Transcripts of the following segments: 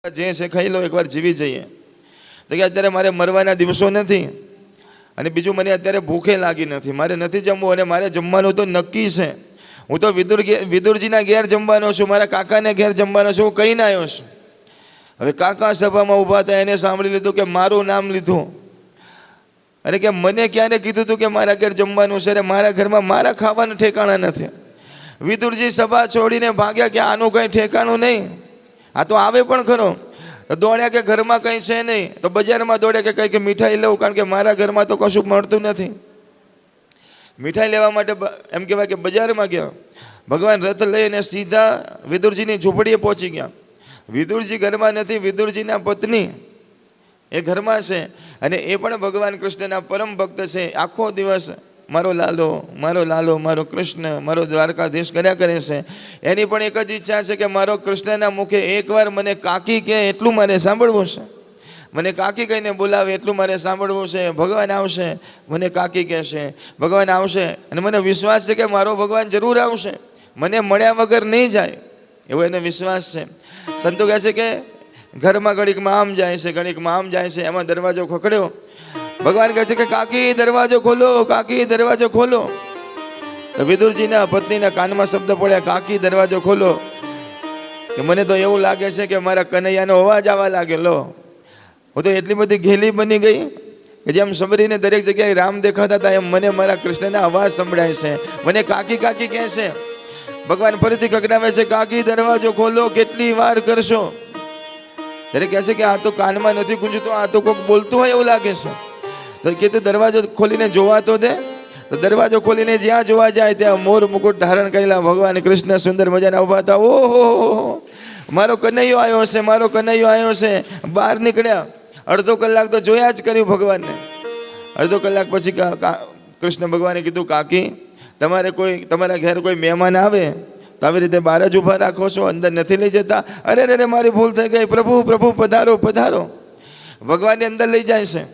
જે છે ખાઈ લો, એકવાર જીવી જઈએ. તો કે અત્યારે મારે મરવાના દિવસો નથી અને બીજું મને અત્યારે ભૂખે લાગી નથી, મારે નથી જમવું અને મારે જમવાનું તો નક્કી છે. હું તો વિદુરજીના ઘેર જમવાનો છું, મારા કાકાને ઘેર જમવાનો છું, હું કહીને આવ્યો છું. હવે કાકા સભામાં ઊભા હતા, એને સાંભળી લીધું કે મારું નામ લીધું અને કે મને ક્યારે કીધું હતું કે મારા ઘેર જમવાનું છે, મારા ઘરમાં મારા ખાવાનું ઠેકાણા નથી. વિદુરજી સભા છોડીને ભાગ્યા કે આનું કંઈ ઠેકાણું નહીં, આ તો આવે પણ ખરો. દોડ્યા કે ઘરમાં કંઈ છે નહીં, તો બજારમાં દોડ્યા કે કંઈક મીઠાઈ લઉં, કારણ કે મારા ઘરમાં તો કશું મળતું નથી. મીઠાઈ લેવા માટે એમ કહેવાય કે બજારમાં ગયા. ભગવાન રથ લઈને સીધા વિદુરજીની ઝૂંપડીએ પહોંચી ગયા. વિદુરજી ઘરમાં નથી, વિદુરજીના પત્ની એ ઘરમાં છે અને એ પણ ભગવાન કૃષ્ણના પરમ ભક્ત છે. આખો દિવસ મારો લાલો, મારો લાલો, મારો કૃષ્ણ, મારો દ્વારકાધીશ કર્યા કરે છે. એની પણ એક જ ઈચ્છા છે કે મારો કૃષ્ણના મુખે એકવાર મને કાકી કહે એટલું મારે સાંભળવું છે, મને કાકી કહીને બોલાવે એટલું મારે સાંભળવું છે. ભગવાન આવશે, મને કાકી કહેશે, ભગવાન આવશે અને મને વિશ્વાસ છે કે મારો ભગવાન જરૂર આવશે, મને મળ્યા વગર નહીં જાય એવો એને વિશ્વાસ છે. સંતો કહે છે કે ઘરમાં ઘડીકમાં આમ જાય છે, ઘડીકમાં આમ જાય છે. એમાં દરવાજો ખખડ્યો. ભગવાન કહે છે કે કાકી દરવાજો ખોલો, કાકી દરવાજો ખોલો. તો વિદુરજીના પત્નીના કાનમાં શબ્દ પડ્યા, કાકી દરવાજો ખોલો. કે મને તો એવું લાગે છે કે મારા કનૈયાનો અવાજ આવવા લાગેલો. હું તો એટલી બધી ઘેલી બની ગઈ કે જેમ સબરીને દરેક જગ્યાએ રામ દેખાતા હતા એમ મને મારા કૃષ્ણના અવાજ સંભળાય છે, મને કાકી કાકી કહે છે. ભગવાન ફરીથી ખખડાવે છે, કાકી દરવાજો ખોલો, કેટલી વાર કરશો? ત્યારે કહે છે કે આ તો કાનમાં નથી ગુંજતું, આ તો કોઈક બોલતું હોય એવું લાગે છે. તો કીધું દરવાજો ખોલીને જોવા તો દે. તો દરવાજો ખોલીને જ્યાં જોવા જાય ત્યાં મોર મુકુટ ધારણ કરેલા ભગવાન કૃષ્ણ સુંદર મજાના ઉભા હતા. ઓહો, મારો કનૈયો આવ્યો છે, મારો કનૈયો આવ્યો છે. બહાર નીકળ્યા, અડધો કલાક તો જોયા જ કર્યું ભગવાનને. અડધો કલાક પછી કૃષ્ણ ભગવાને કીધું, કાકી તમારે કોઈ તમારા ઘેર કોઈ મહેમાન આવે તો આવી રીતે બહાર જ ઊભા રાખો છો, અંદર નથી લઈ જતા? અરે અરે મારી ભૂલ થઈ ગઈ, પ્રભુ પ્રભુ પધારો પધારો. ભગવાનને અંદર લઈ જાય છે.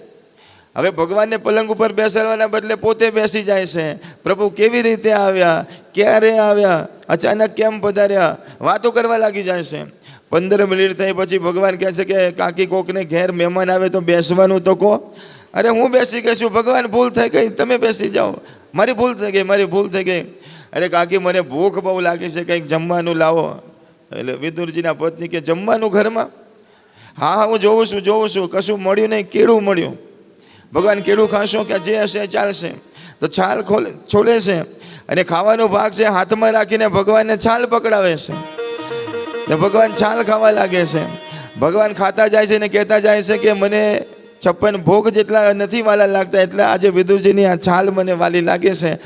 હવે ભગવાનને પલંગ ઉપર બેસાડવાના બદલે પોતે બેસી જાય છે. પ્રભુ કેવી રીતે આવ્યા, ક્યારે આવ્યા, અચાનક કેમ પધાર્યા, વાતો કરવા લાગી જાય છે. 15 મિનિટ થઈ પછી ભગવાન કહે છે કે કાકી કોકને ઘેર મહેમાન આવે તો બેસવાનું તો કહો. અરે હું બેસી ગઈ છું, ભગવાન ભૂલ થઈ ગઈ, તમે બેસી જાઓ, મારી ભૂલ થઈ ગઈ, મારી ભૂલ થઈ ગઈ. અરે કાકી મને ભૂખ બહુ લાગી છે, કંઈક જમવાનું લાવો. એટલે વિદુરજીના પત્ની કે જમવાનું ઘરમાં? હા હા હું જોઉં છું, કશું મળ્યું નહીં, કેળું મળ્યું. ભગવાન કેળું ખાશો કે જે હશે ચાલશે. તો છાલ છોલે છે અને ખાવાનો ભાગ છે હાથમાં રાખીને ભગવાનને છાલ પકડાવે છે. ભગવાન છાલ ખાવા લાગે છે. ભગવાન ખાતા જાય છે ને કહેતા જાય છે કે મને 56 ભોગ જેટલા નથી વાલા લાગતા, એટલે આજે વિદુરજીની આ છાલ મને વાલી લાગે છે.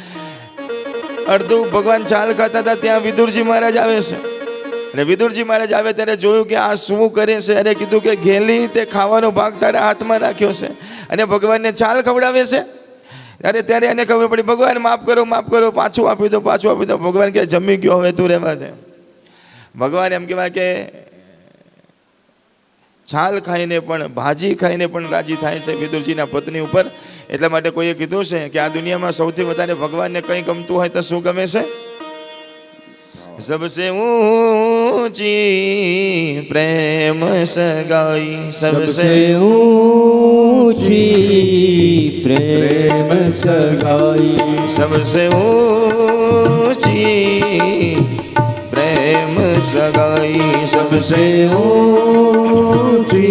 અડધું ભગવાન છાલ ખાતા હતા ત્યાં વિદુરજી મહારાજ આવે છે. અને વિદુરજી મહારાજ આવે ત્યારે જોયું કે આ શું કરે છે. અને કીધું કે ઘેલી તે ખાવાનો ભાગ તારા હાથમાં રાખ્યો છે અને ભગવાનને છાલ ખવડાવે છે. ત્યારે એને ખબર પડી, ભગવાન માફ કરો, પાછું આપી દો, પાછું આપી દો. ભગવાન કે જમી ગયો, હવે તું રહેવા દે. ભગવાન એમ કહેવાય કે છાલ ખાઈને પણ, ભાજી ખાઈને પણ રાજી થાય છે વિદુરજીના પત્ની ઉપર. એટલા માટે કોઈએ કીધું છે કે આ દુનિયામાં સૌથી વધારે ભગવાનને કંઈ ગમતું હોય તો શું ગમે છે? सबसे ऊंची प्रेम सगाई, सबसे ऊंची प्रेम सगाई, सबसे ऊंची प्रेम सगाई, सबसे ऊंची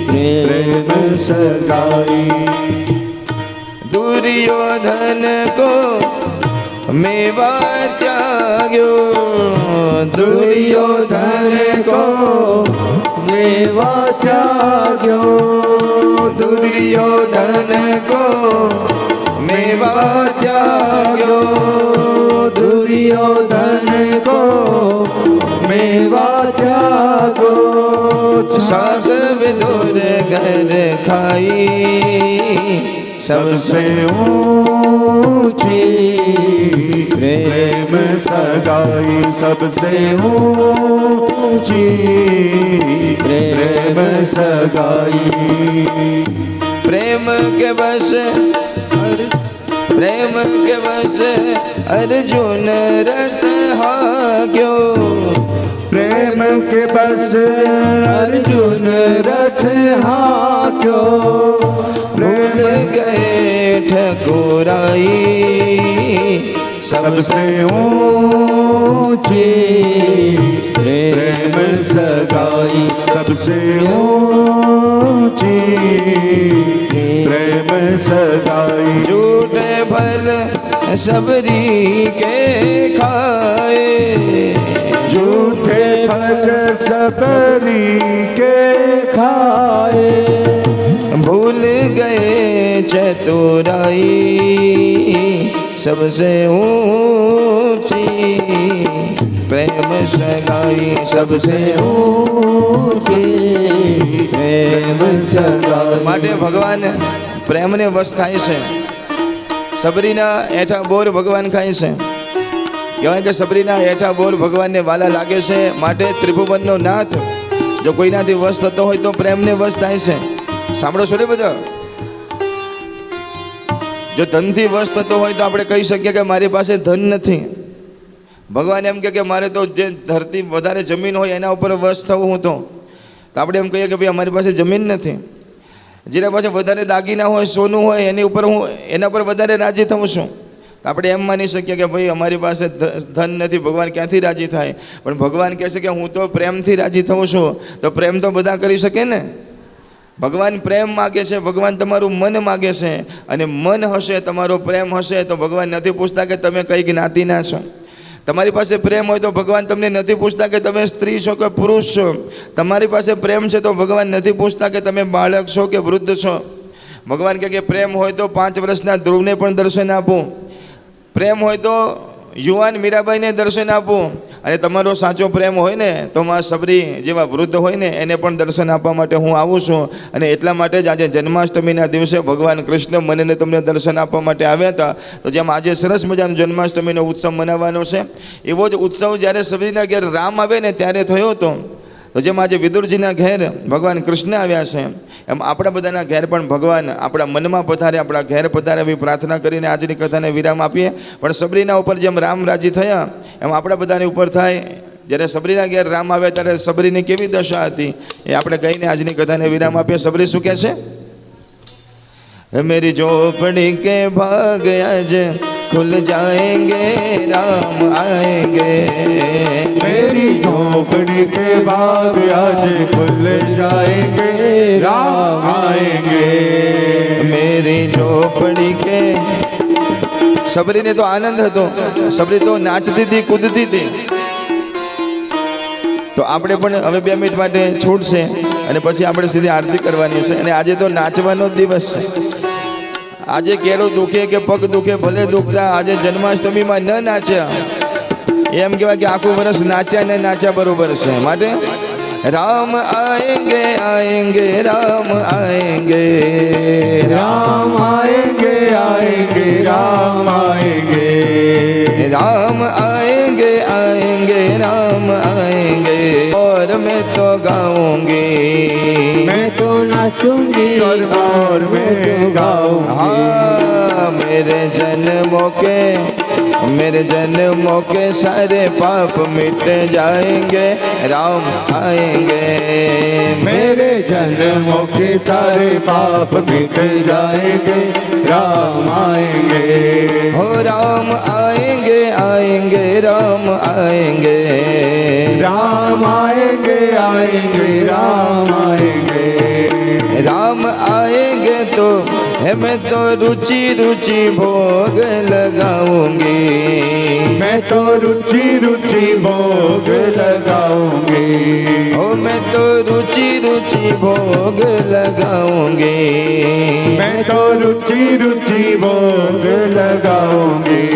प्रेम सगाई. दुर्योधन को मेवा त्याग्यो, दुर्योधन को मेवा त्याग्यो, दुर्योधन को मेवा त्याग्यो, दुर्योधन को मेवा त्यागो. साग विदुर घर खाई, सबसे ऊंची प्रेम सगाई, सबसे ऊंची प्रेम सगाई. प्रेम के बस अर्जुन रथ हाक्यो, प्रेम के बस अर्जुन रथ हाक्यो भूल गए ठकुराई सबसे ऊंची प्रेम सगाई सबसे ऊंची प्रेम सगाई झूठे फल सबरी के खाए झूठे फल सबरी के खाए भूल गए चतुराई सबसे ऊंची प्रेम सगाई सबसे ऊंची प्रेम सगाई માટે ભગવાન પ્રેમને વશ થાય છે સબરીના એઠા બોર ભગવાન ખાય છે કહેવાય કે સબરીના એઠા બોર ભગવાનને વાલા લાગે છે માટે ત્રિભુવનનો નાથ જો કોઈનાથી વશ થતો હોય તો પ્રેમને વશ થાય છે સાંભળો છો ને બધા જો ધનથી વશ થતો હોય તો આપણે કહી શકીએ કે મારી પાસે ધન નથી ભગવાન એમ કે મારે તો જે ધરતી વધારે જમીન હોય એના ઉપર વશ થવું હું તો આપણે એમ કહીએ કે ભાઈ અમારી પાસે જમીન નથી જેના પાસે વધારે દાગીના હોય સોનું હોય એની ઉપર હું એના પર વધારે રાજી થઉં છું તો આપણે એમ માની શકીએ કે ભાઈ અમારી પાસે ધન નથી ભગવાન ક્યાંથી રાજી થાય પણ ભગવાન કહે છે કે હું તો પ્રેમથી રાજી થઉં છું તો પ્રેમ તો બધા કરી શકે ને ભગવાન પ્રેમ માગે છે ભગવાન તમારું મન માગે છે અને મન હશે તમારો પ્રેમ હશે તો ભગવાન નથી પૂછતા કે તમે કઈ જ્ઞાતિના છો તમારી પાસે પ્રેમ હોય તો ભગવાન તમને નથી પૂછતા કે તમે સ્ત્રી છો કે પુરુષ છો તમારી પાસે પ્રેમ છે તો ભગવાન નથી પૂછતા કે તમે બાળક છો કે વૃદ્ધ છો ભગવાન કહે કે પ્રેમ હોય તો 5 વર્ષના ધ્રુવને પણ દર્શન આપું પ્રેમ હોય તો યુવાન મીરાબાઈને દર્શન આપું અને તમારો સાચો પ્રેમ હોય ને તો માં સબરી જેવા વૃદ્ધ હોય ને એને પણ દર્શન આપવા માટે હું આવું છું અને એટલા માટે જ આજે જન્માષ્ટમીના દિવસે ભગવાન કૃષ્ણ મને તમને દર્શન આપવા માટે આવ્યા હતા તો જેમ આજે સરસ મજાનો જન્માષ્ટમીનો ઉત્સવ મનાવવાનો છે એવો જ ઉત્સવ જ્યારે સબરીના ઘેર રામ આવે ને ત્યારે થયો હતો તો જેમ આજે વિદુરજીના ઘેર ભગવાન કૃષ્ણ આવ્યા છે એમ આપણા બધાના ઘેર પણ ભગવાન આપણા મનમાં પધારે આપણા ઘેર પધારે એવી પ્રાર્થના કરીને આજની કથાને વિરામ આપીએ પણ સબરીના ઉપર જેમ રામ રાજી થયા એમ આપણા બધાની ઉપર થાય જ્યારે સબરીના ઘેર રામ આવ્યા ત્યારે સબરીની કેવી દશા હતી એ આપણે કહીને આજની કથાને વિરામ આપીએ સબરી શું કહે છે मेरी झोपड़ी के भाग आज खुल जाएंगे राम आएंगे मेरी झोपड़ी के भाग आज खुल जाएंगे राम आएंगे मेरी झोपड़ी के सबरी ने तो आनंद હતો सबरी તો નાચતી હતી કૂદતી હતી તો આપણે પણ હવે 2 મિનિટ માટે છૂટશે અને પછી આપણે સીધી આરતી કરવાની છે અને આજે તો નાચવાનો દિવસ છે આજે કેળો દુખે કે પગ દુખે ભલે દુખતા આજે જન્માષ્ટમીમાં ન નાચ્યા એમ કહેવાય કે આખું વર્ષ નાચ્યા ને નાચ્યા બરોબર છે માટે राम आएंगे आएंगे राम आएंगे राम आएंगे आएंगे राम आएंगे राम आएंगे आएंगे राम आएंगे और मैं तो गाऊंगी मैं तो नाचूंगी और मैं गाऊंगी हाँ मेरे जन्मों के सारे पाप मिट जाएंगे राम आएंगे मेरे जन्मों के सारे पाप मिट जाएंगे राम आएंगे हो राम आएंगे आएंगे राम आएंगे राम आएंगे आएंगे राम आएंगे राम आएंगे तो मैं तो रुचि रुचि भोग लगाऊंगी मैं तो रुचि रुचि भोग लगाऊंगी ओ मैं तो रुचि रुचि भोग लगाऊंगी मैं तो रुचि रुचि भोग लगाऊंगी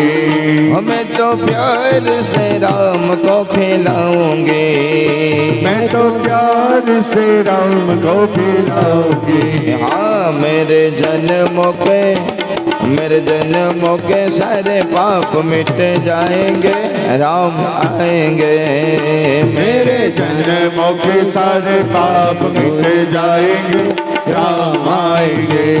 मैं तो प्यार से राम को खिलाऊंगी मैं तो प्यार से राम को खिलाऊंगी हाँ मेरे जन्मों के सारे पाप मिट जाएंगे राम आएंगे मेरे जन्मों के सारे पाप मिट जाएंगे राम आएंगे।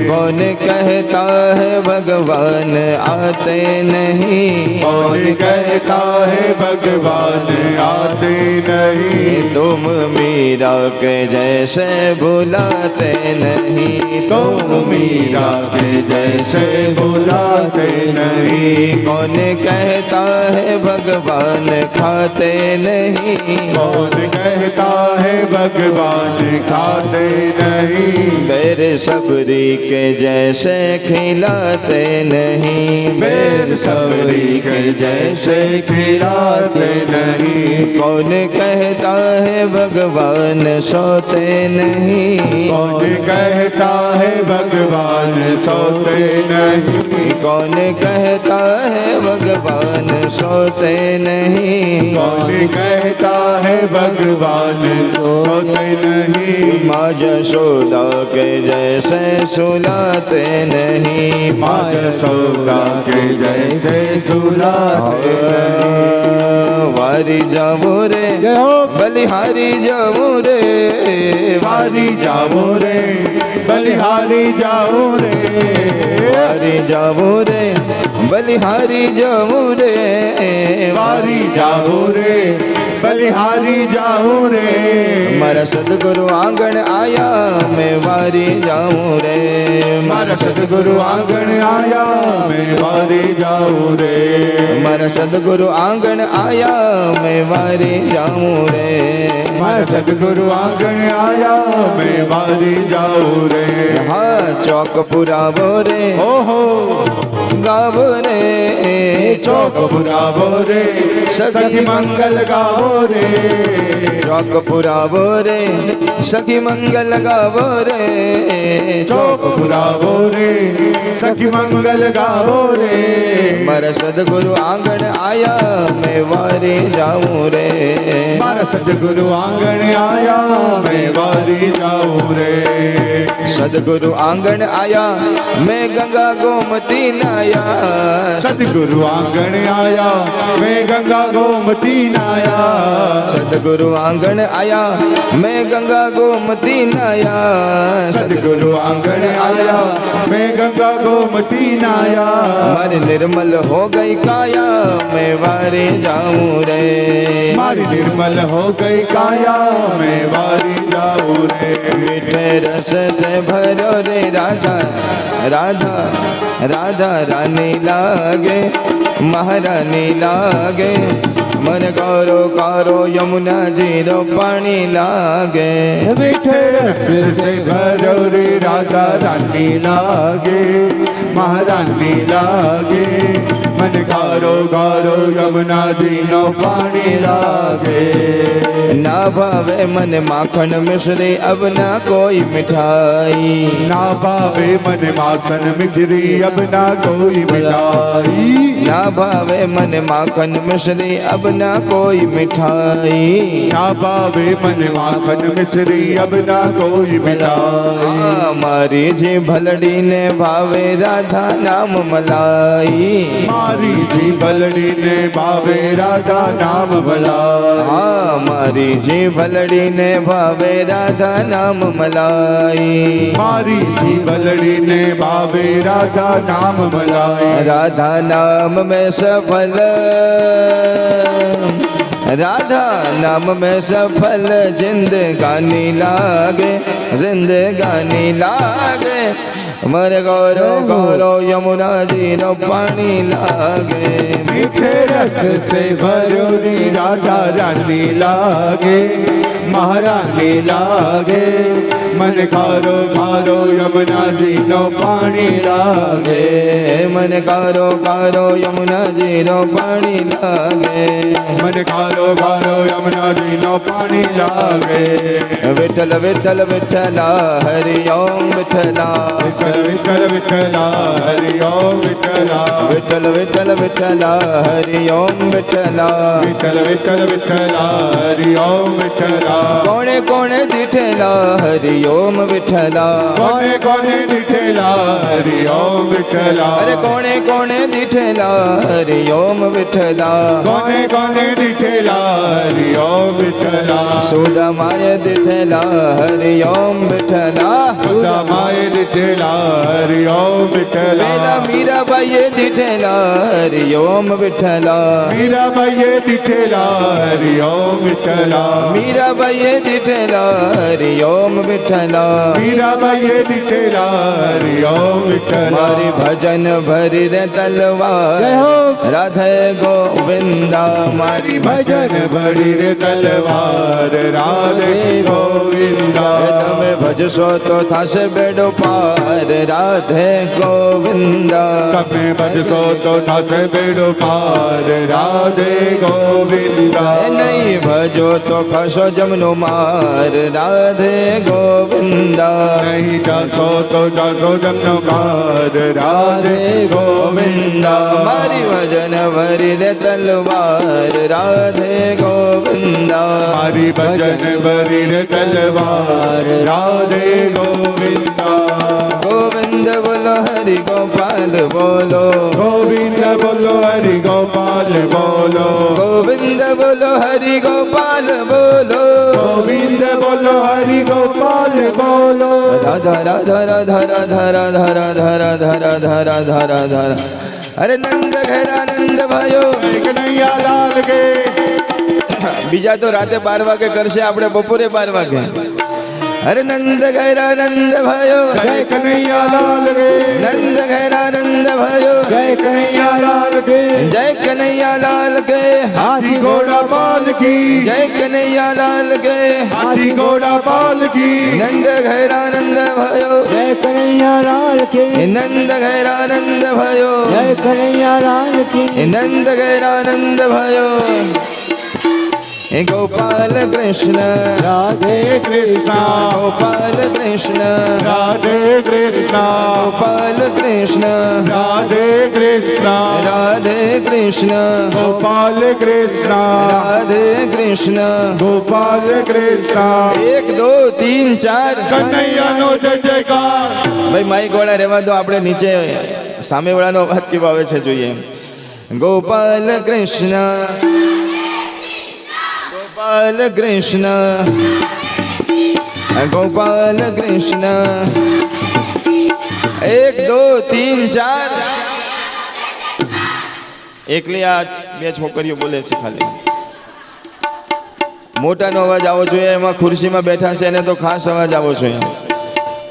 कौन कहता है भगवान आते नहीं, कौन कहता है भगवान आते नहीं, तुम मीरा के जैसे बुलाते नहीं, तुम मीरा के जैसे बुलाते नहीं। कौन कहता है भगवान खाते नहीं, कौन कहता है भगवान खाते नहीं, बैर सबरी के जैसे खिलाते नहीं, बैर सबरी के जैसे खिलाते नहीं। कौन कहता है भगवान सोते नहीं, कौन कहता है भगवान सोते नहीं, कौन कहता है भगवान सोते नहीं, कौन कहता है भगवान सोते नहीं। माँ यशोदा के जैसे सुलाते नहीं, माँ यशोदा के जैसे सुलाते नहीं। वारी जाओ रे बलिहारी जाओ रे, वारी जाओ रे बलिहारी जाओ रे, वारी जाओ रे बलिहारी जाओ रे, वारी जाओ रे बलिहारी जाओ रे। मारा सदगुरु आंगण आया मैं वारी जाऊं रे, मारा सदगुरु आंगण आया मैं वारी जाऊं रे, मारा सदगुरु आंगण आया मैं वारी जाऊं रे, मारा सदगुरु आंगण आया मैं वारी जाऊं रे। हाँ चौक पुरावो रे ओहो गावो रे, चौक पुरावो रे सखी मंगल गाओ रे, चौक पुरावो रे सखी मंगल गावो रे, चौक पुरावो रे सखी मंगल गाओ रे। मारा सदगुरु आंगण आया मैं वारी जाऊं रे, मारा सदगुरु आंगण आया मैं वारी जाऊं रे, सदगुरु आंगण आया मैं गंगा गोमती नाया, सदगुरु आंगण आया मैं गंगा गोमती नाया, सदगुरु आंगण आया मैं गंगा गोमती नाया, सदगुरु आंगण आया मैं गंगा गोमती नाया। मारी निर्मल हो गई काया मैं वारी जाऊं रे, मारी निर्मल हो गई काया मैं वारी जाऊं रे, मीठे रस से भरो रे राधा राधा राधा रानी लागे महारानी लागे, मन कारो कारो यमुना जीरो पानी लागे, मीठे रस से भरो रे राधा रानी लागे महारानी लागे, मन गारो गारो यमुना जीनो पानी लागे। ना भावे मन माखन मिश्री अब ना कोई मिठाई, ना भावे मन माखन मिश्री अब ना कोई मिठाई, ना भावे मन माखन मिश्री अब ना कोई मिठाई, ना भावे मन माखन मिश्री अब ना कोई मिठाई। मारी जी भलड़ी ने भावे राधा नाम मलाई, मारी जी बलड़ी ने भावे राधा नाम मलाई, मारी जी भलड़ी ने भावे राधा नाम मलाई, मारी जी बलड़ी ने भावे राधा नाम मलाई, राधा नाम में सफल, राधा नाम में सफल जिंदगानी लागे, जिंदगानी लागे, मन गौरो गौरो यमुना जी नो पानी लागे, मीठे रस से भरोरी राधा रानी लागे महारानी लागे, मन खारो खारो यमुना जी नो पानी लागे, मन कारो कारो यमुना जी नो पानी लागे, मन खारो खारो यमुना जी नो पानी लागे। विठल विठल विठला हरि ओम विठला, विठल विठल विठला हरि ओम विठला, विठल विठल विठला हरि ओम विठला, विठल विठल विठला हरि ओम विठला, कोणे कोणे दिठला हरि ઓમ વિઠ્ઠલા કોને કોને દીઠેલા હરિ ઓમ વિઠ્ઠલા અરે કોણે કોણે દીઠેલા હરિ ઓમ વિઠ્ઠલા કોને કોને દીઠેલા હરિ ઓમ વિઠ્ઠલા સુદામાએ દીઠેલા હરિ ઓમ વિઠ્ઠલા સુદામાએ દીઠેલા હરિ ઓમ વિઠ્ઠલા પેલા મીરાબાઈએ દીઠેલા હરિ ઓમ વિઠ્ઠલા મીરાબાઈએ દીઠેલા હરિ ઓમ વિઠ્ઠલા મીરાબાઈએ દીઠેલા હરિ ઓમ વિઠ્ઠલા મીરાબાઈએ દીઠેલા હરિ ઓમ વિઠ્ઠલા મારી ભજન ભરી રે તલવાર રાધે ગોવિંદા મારી ભજન ભરી રે તલવાર રાધે ગોવિંદા તમે ભજશો તો થશે બેડો પાર રાધે ગોવિંદા તમે ભજશો તો થશે બેડો પાર રાધે ગોવિંદા નહીં ભજો તો ખસો જમનો માર રાધે ગોવિંદા નહીં જાશો તો જાશો જમનો કાર રાધે ગોવિંદા મારી ભજન ભરી રે તલવાર રાધે ગોવિંદા મારી ભજન ભરી રે તલવાર રાધે ગોવિંદા ગોવિંદ બોલો હરિ ગોપાલ બોલો ગોવિંદ બોલો હરિ ગોપાલ બોલો ગોવિંદ બોલો હરિ ગોપાલ બોલો ગોવિંદ બોલો હરિ ગોપાલ બોલો રાધા રાધા રાધા રાધા રાધા રાધા રાધા રાધા રાધા રાધા અરે નંદ ઘેરા નંદ ભાઈઓ કનૈયા લાલ કે બીજા તો રાતે 12 વાગે કરશે, આપણે બપોરે 12 વાગે. અરે નંદ ઘેરા નંદ ભાઈઓ જય કનૈયા લાલ કે નંદ ઘેરા નંદ ભાઈઓ જય કનૈયા લાલ કે જય કનૈયા લાલ કે હાથી ઘોડા પાલ કી જય કનૈયા લાલ કે હાથી ઘોડા પાલ કી નંદ ઘેરા નંદ ભાઈઓ જય કનૈયા લાલ કી નંદ ઘેરા નંદ ભાઈઓ જય કનૈયા લાલ કી નંદ ઘેરા નંદ ભાઈઓ હે ગોપાલ કૃષ્ણ રાધે કૃષ્ણ ગોપાલ કૃષ્ણ રાધે કૃષ્ણ ગોપાલ કૃષ્ણ રાધે કૃષ્ણ રાધે કૃષ્ણ ગોપાલ કૃષ્ણ રાધે કૃષ્ણ ગોપાલ કૃષ્ણ 1 2 3 4 કનૈયાનો જય જયકાર ભાઈ માઈક વાળા રહેવા દો, આપણે નીચે સામેવાળાનો અવાજ કેવો આવે છે જોઈએ. ગોપાલ કૃષ્ણ ગોપાલ કૃષ્ણ ગોપાલ કૃષ્ણ 1 2 3 4 એકલી આ 2 છોકરીઓ બોલે છે ખાલી. મોટાનો અવાજ આવવો જોઈએ, એમાં ખુરશીમાં બેઠા છે એને તો ખાસ અવાજ આવવો જોઈએ.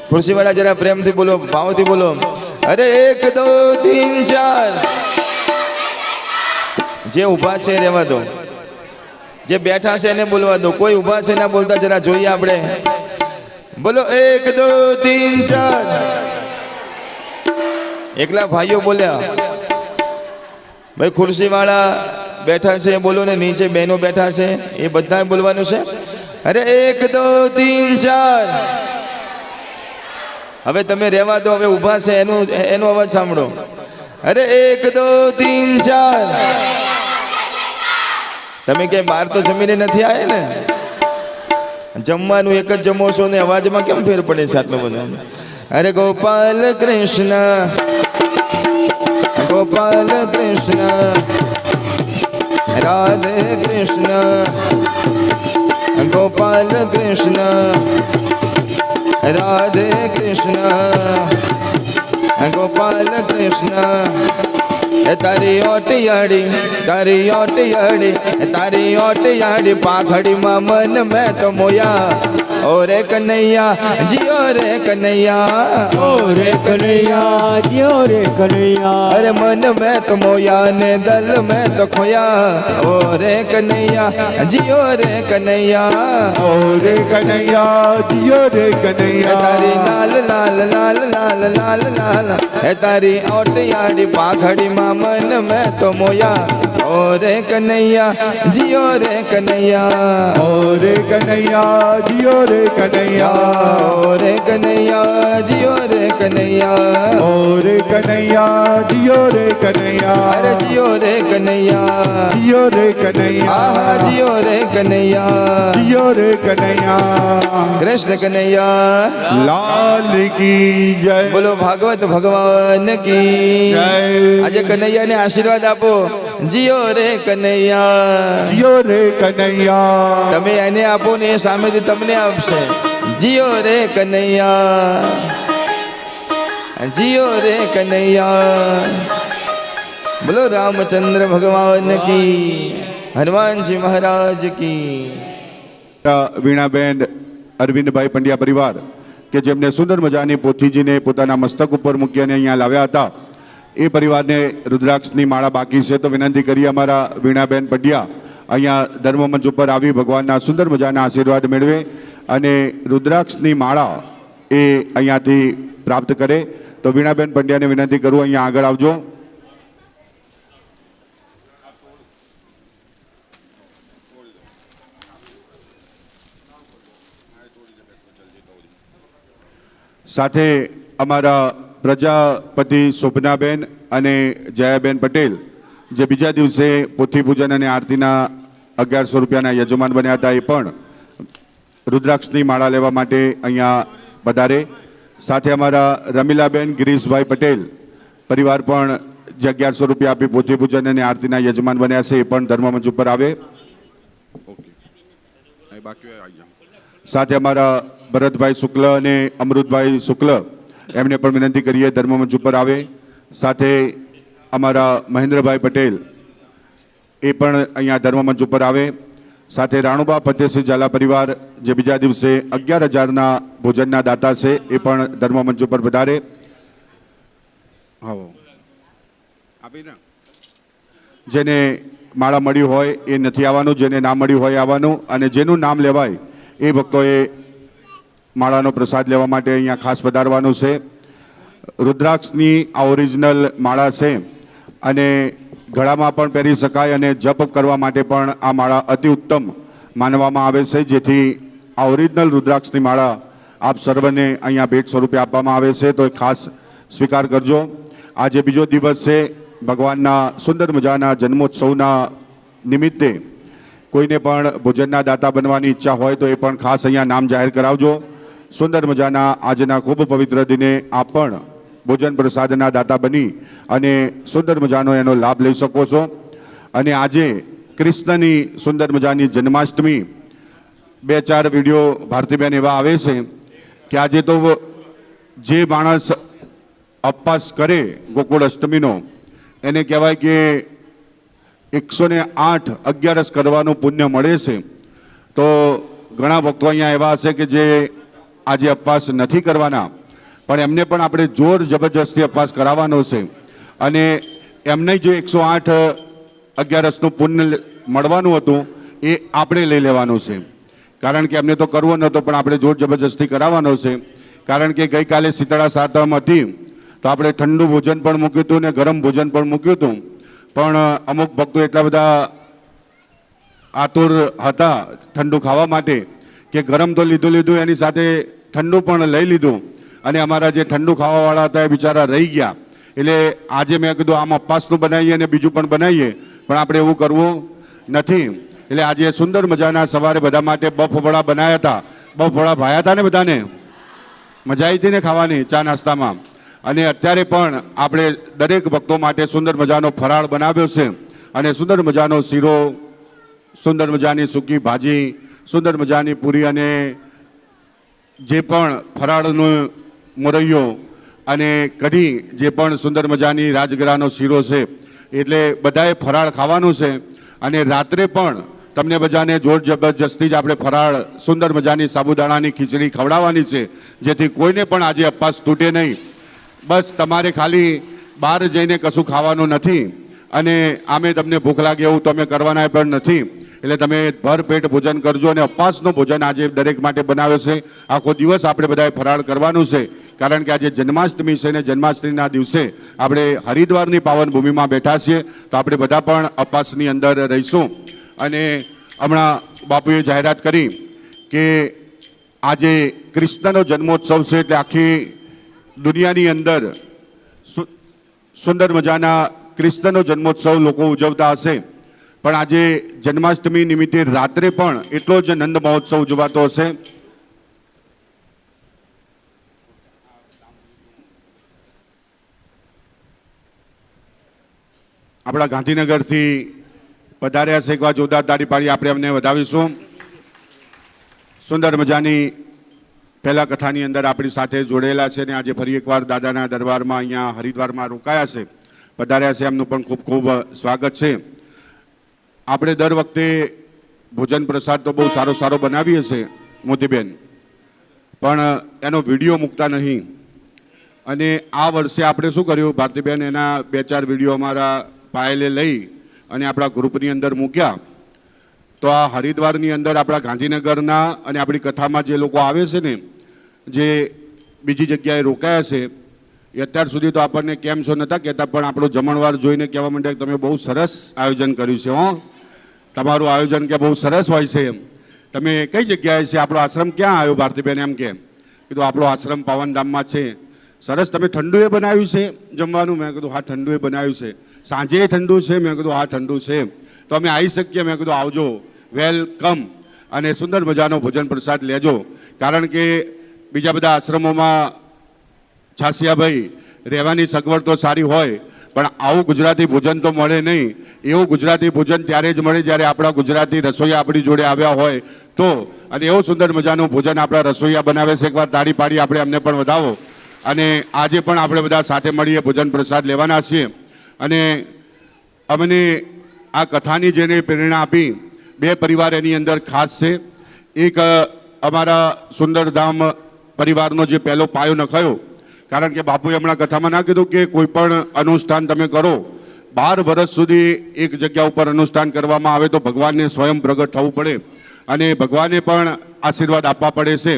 ખુરશીવાળા જરા પ્રેમથી બોલો, ભાવથી બોલો. અરે 1 2 3 4 જે ઊભા છે રહેવા દો, જે બેઠા છે એને બોલવા દો. કોઈ ઊભા છે ના બોલતા જરા જોઈએ આપણે. બોલો 1 2 3 4. એકલા ભાઈઓ બોલ્યા. ભાઈ ખુરશીવાળા બેઠા છે બોલો ને, નીચે બહેનો બેઠા છે એ બધા બોલવાનું છે. અરે 1 2 3 4. હવે તમે રહેવા દો, હવે ઊભા છે એનો અવાજ સાંભળો. અરે 1 2 3 4. તમે ક્યાંય બહાર તો જમીને નથી આવ્યા ને? જમવાનું એક જ જમો છો ને અવાજમાં કેમ ફેર પડે છે આટલો બધો? અરે ગોપાલ કૃષ્ણ ગોપાલ કૃષ્ણ રાધે કૃષ્ણ ગોપાલ કૃષ્ણ રાધે કૃષ્ણ ગોપાલ કૃષ્ણ તારી ઓટિયાડી પાઘડીમાં મન મેં તો મોયા. ઓ રે કનૈયા જીઓ રે કનૈયા, ઓ રે કનૈયા જીઓ રે કનૈયા અરે મન મેં તો મોયા ને દલ મેં તો ખોયા. ઓ રે કનૈયા જીઓ રે કનૈયા, ઓ રે કનૈયા જીઓ રે કનૈયા તારી લાલ લાલ લાલ લાલ લાલ લાલ હે તારી ઓટિયાડી પાઘડીમાં મન મેં તો મોયા. ઓ રે કનૈયા જીઓ રે કનૈયા, ઓ રે કનૈયા જીઓ રે રે કનૈયા ઓ રે કનૈયા જીઓ રે કનૈયા ઓ રે કનૈયા જીઓ રે કનૈયા અરે જીઓ રે કનૈયા જીઓ રે કનૈયા આહા જીઓ રે કનૈયા જીઓ રે કનૈયા કૃષ્ણ કનૈયા લાલ કી જય બોલો ભાગવત ભગવાન કી જય આજે કનૈયાને આશીર્વાદ આપો જીઓ રે કનૈયા જીઓ રે કનૈયા તમે એને આપો ને એ સામેથી તમને આપશે જીઓ રે કનૈયા જીઓ રે કનૈયા બોલો રામચંદ્ર ભગવાન કી હનુમાનજી મહારાજ કી વીણાબેન અરવિંદભાઈ પંડ્યા પરિવાર કે જેમને સુંદર મજાની પોથીજીને પોતાના મસ્તક ઉપર મૂકી અને અહીંયા લાવ્યા હતા એ પરિવારને રુદ્રાક્ષની માળા બાકી છે તો વિનંતી કરીએ અમારા વીણાબેન પંડ્યા અહીંયા ધર્મમંચ ઉપર આવી ભગવાનના સુંદર મજાના આશીર્વાદ મેળવે અને રુદ્રાક્ષની માળા એ અહીંયાથી પ્રાપ્ત કરે તો વીણાબેન પંડ્યાને વિનંતી કરું અહીંયા આગળ આવજો સાથે અમારા પ્રજાપતિ શોભનાબેન અને જયાબેન પટેલ જે બીજા દિવસે પોથી પૂજન અને આરતીના 1100 રૂપિયાના યજમાન બન્યા હતા એ પણ રુદ્રાક્ષની માળા લેવા માટે અહીંયા પધારે સાથે અમારા રમીલાબેન ગિરીશભાઈ પટેલ પરિવાર પણ જે 1100 રૂપિયા આપી પોથી પૂજન અને આરતીના યજમાન બન્યા છે એ પણ ધર્મમંચ ઉપર આવે સાથે અમારા ભરતભાઈ શુક્લ અને અમૃતભાઈ શુક્લ એમને પણ વિનંતી કરીએ ધર્મમંચ ઉપર આવે સાથે અમારા મહેન્દ્રભાઈ પટેલ એ પણ અહીંયા ધર્મમંચ ઉપર આવે સાથે રાણુબા ફતેહસિંહ ઝાલા પરિવાર જે બીજા દિવસે 11,000ના ભોજનના દાતા છે એ પણ ધર્મમંચ ઉપર પધારે જેને માળા મળી હોય એ નથી આવવાનું જેને ના મળ્યું હોય આવવાનું અને જેનું નામ લેવાય એ ભક્તોએ માળાનો પ્રસાદ લેવા માટે અહીંયા ખાસ પધારવાનું છે રુદ્રાક્ષની આ ઓરિજિનલ માળા છે અને ગળામાં પણ પહેરી શકાય અને જપ કરવા માટે પણ આ માળા અતિ ઉત્તમ માનવામાં આવે છે જેથી આ ઓરિજિનલ રુદ્રાક્ષની માળા આપ સર્વને અહીંયા ભેટ સ્વરૂપે આપવામાં આવે છે તો એ ખાસ સ્વીકાર કરજો આજે બીજો દિવસ છે ભગવાનના સુંદર મજાના જન્મોત્સવના નિમિત્તે કોઈને પણ ભોજનના દાતા બનવાની ઈચ્છા હોય તો એ પણ ખાસ અહીંયા નામ જાહેર કરાવજો સુંદર મજાના આજના ખૂબ પવિત્ર દિને આપ પણ ભોજન પ્રસાદના દાતા બની અને સુંદર મજાનો એનો લાભ લઈ શકો છો અને આજે કૃષ્ણની સુંદર મજાની જન્માષ્ટમી 2-4 વિડીયો ભારતીબેન એવા આવે છે કે આજે તો જે માણસ ઉપવાસ કરે ગોકુળ અષ્ટમીનો એને કહેવાય કે 108 11 કરવાનું પુણ્ય મળે છે તો ઘણા ભક્તો અહીંયા એવા હશે કે જે આજે ઉપવાસ નથી કરવાના પણ એમને પણ આપણે જોર જબરજસ્તી ઉપવાસ કરાવવાનો છે અને એમને જો 108 11નું પુણ્ય મળવાનું હતું એ આપણે લઈ લેવાનું છે કારણ કે એમને તો કરવો નહોતો પણ આપણે જોર જબરજસ્તી કરાવવાનો છે કારણ કે ગઈકાલે શીતળા સાતમ હતી તો આપણે ઠંડુ ભોજન પણ મૂક્યું હતું ને ગરમ ભોજન પણ મૂક્યું હતું પણ અમુક ભક્તો એટલા બધા આતુર હતા ઠંડુ ખાવા માટે કે ગરમ તો લીધું એની સાથે ઠંડુ પણ લઈ લીધું અને અમારા જે ઠંડુ ખાવાવાળા હતા એ બિચારા રહી ગયા એટલે આજે મેં કીધું આમ ઉપવાસનું બનાવીએ અને બીજું પણ બનાવીએ પણ આપણે એવું કરવું નથી એટલે આજે સુંદર મજાના સવારે બધા માટે બફવડા બનાવ્યા હતા બફવડા ભાયા હતા ને બધાને મજા આવી હતી ને ખાવાની ચા નાસ્તામાં અને અત્યારે પણ આપણે દરેક ભક્તો માટે સુંદર મજાનો ફરાળ બનાવ્યો છે અને સુંદર મજાનો શીરો સુંદર મજાની સૂકી ભાજી સુંદર મજાની પૂરી અને જે પણ ફરાળનું મોરૈયો અને કઢી જે પણ સુંદર મજાની રાજગરાનો શીરો છે એટલે બધાએ ફરાળ ખાવાનું છે અને રાત્રે પણ તમને બધાને જોર જબરજસ્તી જ આપણે ફરાળ સુંદર મજાની સાબુદાણાની ખીચડી ખવડાવવાની છે જેથી કોઈને પણ આજે ઉપવાસ તૂટે નહીં બસ તમારે ખાલી બહાર જઈને કશું ખાવાનું નથી અને આમે તમને ભૂખ લાગે એવું તમે કરવાના પણ નથી એટલે તમે ભરપેટ ભોજન કરજો અને ઉપવાસનું ભોજન આજે દરેક માટે બનાવ્યો છે આખો દિવસ આપણે બધાએ ફરાળ કરવાનું છે કારણ કે આજે જન્માષ્ટમી છે ને જન્માષ્ટમીના દિવસે આપણે હરિદ્વારની પાવન ભૂમિમાં બેઠા છીએ તો આપણે બધા પણ ઉપવાસની અંદર રહીશું અને હમણાં બાપુએ જાહેરાત કરી કે આજે કૃષ્ણનો જન્મોત્સવ છે એટલે આખી દુનિયાની અંદર સુંદર મજાના કૃષ્ણનો જન્મોત્સવ લોકો ઉજવતા હશે, પણ આજે જન્માષ્ટમી નિમિત્તે રાત્રે પણ એટલો જ નંદ મહોત્સવ ઉજવાતો હશે. આપણા ગાંધીનગરથી પધાર્યા છે, એકવાર જોરદાર તાળી પાડી આપણે એમને વધાવીશું. સુંદર મજાની પહેલા કથાની અંદર આપણી સાથે જોડેલા છે ને આજે ફરી એકવાર દાદાના દરબારમાં અહીંયા હરિદ્વારમાં રોકાયા છે, પધાર્યા છે, એમનું પણ ખૂબ ખૂબ સ્વાગત છે. આપણે દર વખતે ભોજન પ્રસાદ તો બહુ સારો સારો બનાવીએ છીએ મોતીબેન, પણ એનો વિડીયો મૂકતા નહીં. અને આ વર્ષે આપણે શું કર્યું ભારતીબેન, એના 2-4 વિડીયો અમારા પાયલે લઈ અને આપણા ગ્રુપની અંદર મૂક્યા. તો આ હરિદ્વારની અંદર આપણા ગાંધીનગરના અને આપણી કથામાં જે લોકો આવે છે ને, જે બીજી જગ્યાએ રોકાયા છે, એ અત્યાર સુધી તો આપણને કેમ છો નહોતા કહેતા, પણ આપણો જમણવાર જોઈને કહેવા માંડ્યા કે તમે બહુ સરસ આયોજન કર્યું છે. તમારું આયોજન કે બહુ સરસ હોય છે. તમે કઈ જગ્યાએ છે, આપણો આશ્રમ ક્યાં આવ્યો ભારતીબેન? એમ કે કીધું આપણો આશ્રમ પાવનધામમાં છે. સરસ, તમે ઠંડુએ બનાવ્યું છે જમવાનું? મેં કીધું હા ઠંડુએ બનાવ્યું છે. સાંજે ઠંડુ છે? મેં કીધું હા ઠંડુ છે. તો અમે આવી શકીએ? મેં કીધું આવજો, વેલકમ, અને સુંદર મજાનો ભોજન પ્રસાદ લેજો. કારણ કે બીજા બધા આશ્રમોમાં છાસિયાભાઈ રહેવાની સગવડ તો સારી હોય, પણ આવું ગુજરાતી ભોજન તો મળે નહીં. એવું ગુજરાતી ભોજન ત્યારે જ મળે જ્યારે આપણા ગુજરાતી રસોઈયા આપણી જોડે આવ્યા હોય તો. અને એવું સુંદર મજાનું ભોજન આપણા રસોઈયા બનાવે છે. એકવાર તાળી પાડી આપણે એમને પણ વધાવો. અને આજે પણ આપણે બધા સાથે મળીએ ભોજન પ્રસાદ લેવાના છીએ. અને અમને આ કથાની જેને પ્રેરણા આપી 2 પરિવાર એની અંદર ખાસ છે. એક અમારા સુંદરધામ પરિવારનો જે પહેલો પાયો નખાયો, કારણ કે બાપુએ હમણાં કથામાં ના કીધું કે કોઈ પણ અનુષ્ઠાન તમે કરો 12 વર્ષ સુધી એક જગ્યા ઉપર અનુષ્ઠાન કરવામાં આવે તો ભગવાનને સ્વયં પ્રગટ થવું પડે અને ભગવાને પણ આશીર્વાદ આપવા પડે છે.